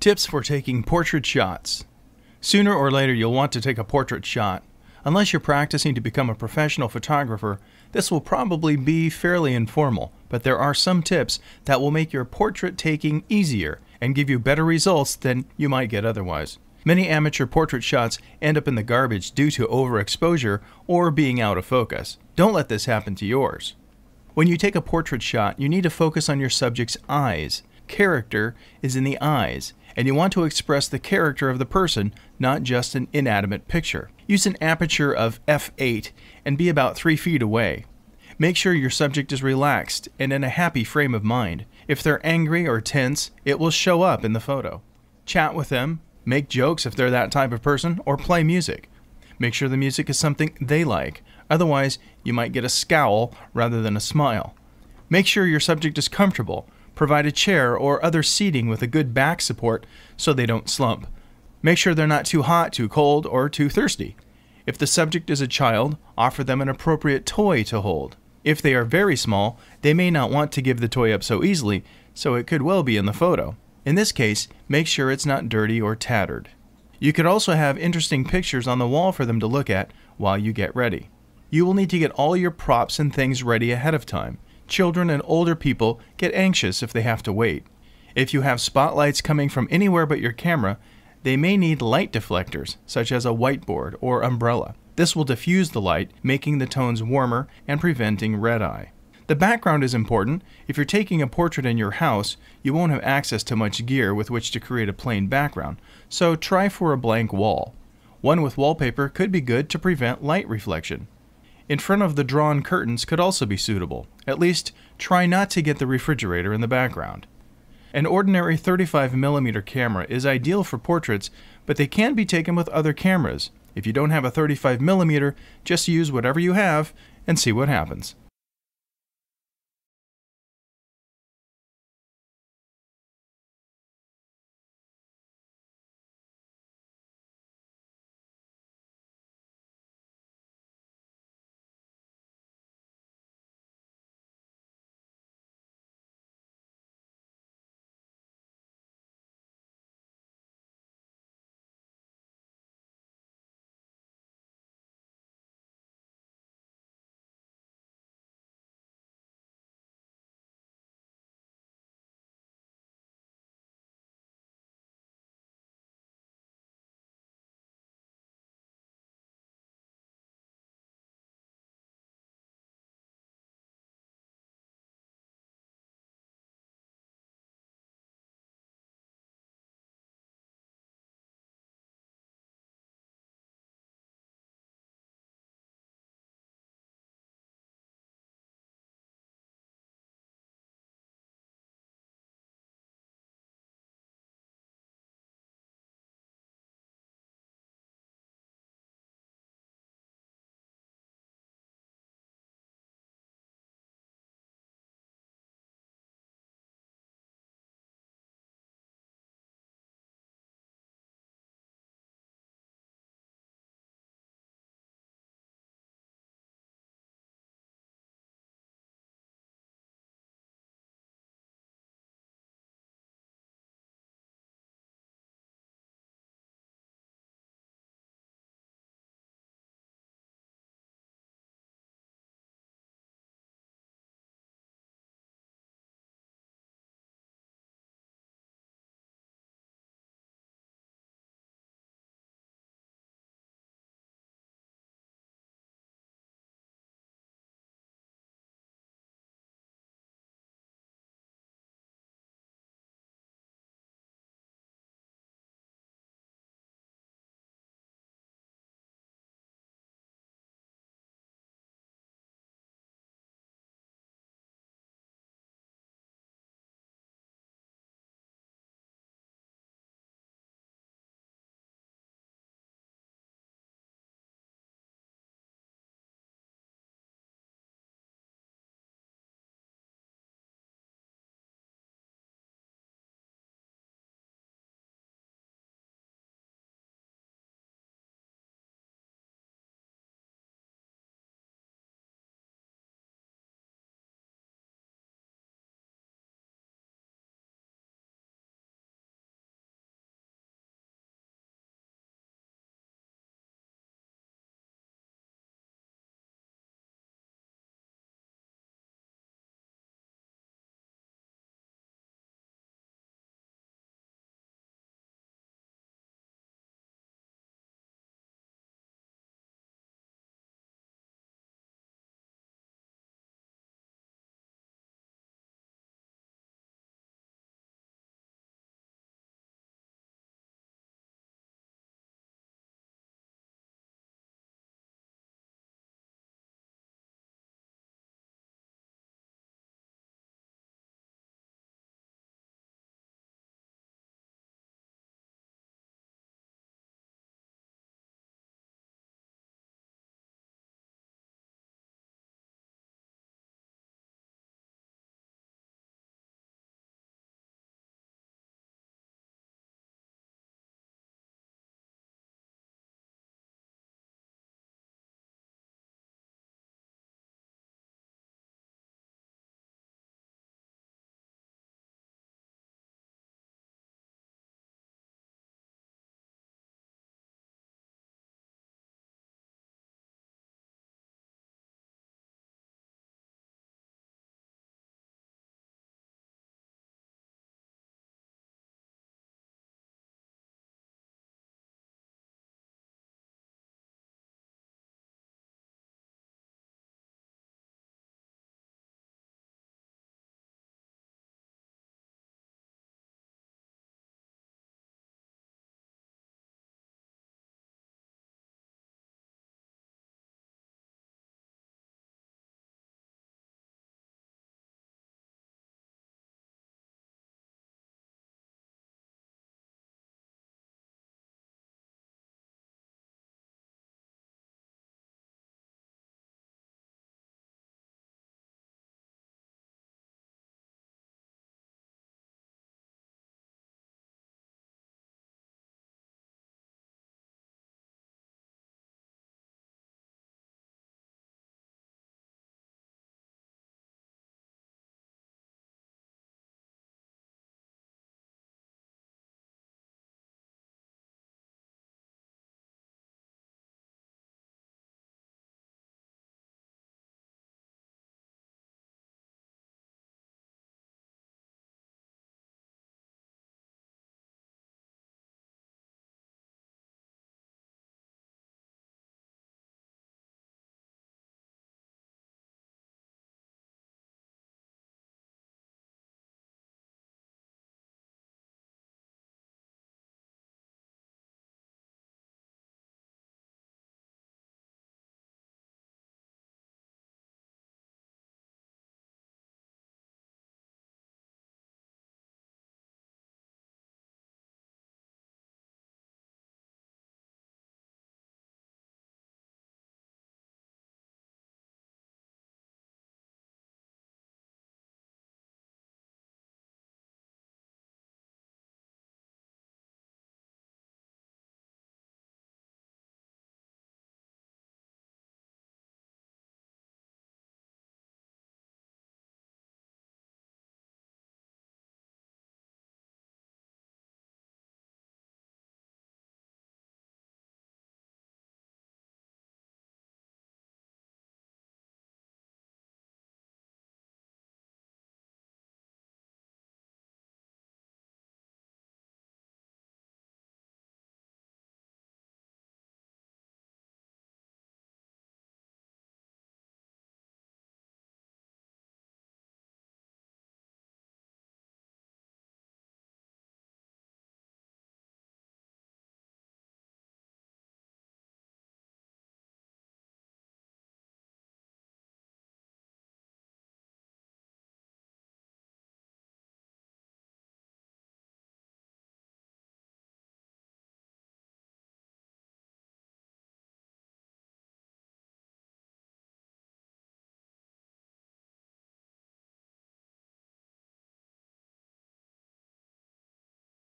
Tips for taking portrait shots. Sooner or later you'll want to take a portrait shot. Unless you're practicing to become a professional photographer, this will probably be fairly informal, but there are some tips that will make your portrait taking easier and give you better results than you might get otherwise. Many amateur portrait shots end up in the garbage due to overexposure or being out of focus. Don't let this happen to yours. When you take a portrait shot, you need to focus on your subject's eyes. Character is in the eyes, and you want to express the character of the person, not just an inanimate picture. Use an aperture of f8 and be about 3 feet away. Make sure your subject is relaxed and in a happy frame of mind. If they're angry or tense, it will show up in the photo. Chat with them, make jokes if they're that type of person, or play music. Make sure the music is something they like, otherwise you might get a scowl rather than a smile. Make sure your subject is comfortable. Provide a chair or other seating with a good back support so they don't slump. Make sure they're not too hot, too cold, or too thirsty. If the subject is a child, offer them an appropriate toy to hold. If they are very small, they may not want to give the toy up so easily, so it could well be in the photo. In this case, make sure it's not dirty or tattered. You could also have interesting pictures on the wall for them to look at while you get ready. You will need to get all your props and things ready ahead of time. Children and older people get anxious if they have to wait. If you have spotlights coming from anywhere but your camera, they may need light deflectors, such as a whiteboard or umbrella. This will diffuse the light, making the tones warmer and preventing red eye. The background is important. If you're taking a portrait in your house, you won't have access to much gear with which to create a plain background, so try for a blank wall. One with wallpaper could be good to prevent light reflection. In front of the drawn curtains could also be suitable. At least, try not to get the refrigerator in the background. An ordinary 35mm camera is ideal for portraits, but they can be taken with other cameras. If you don't have a 35mm, just use whatever you have and see what happens.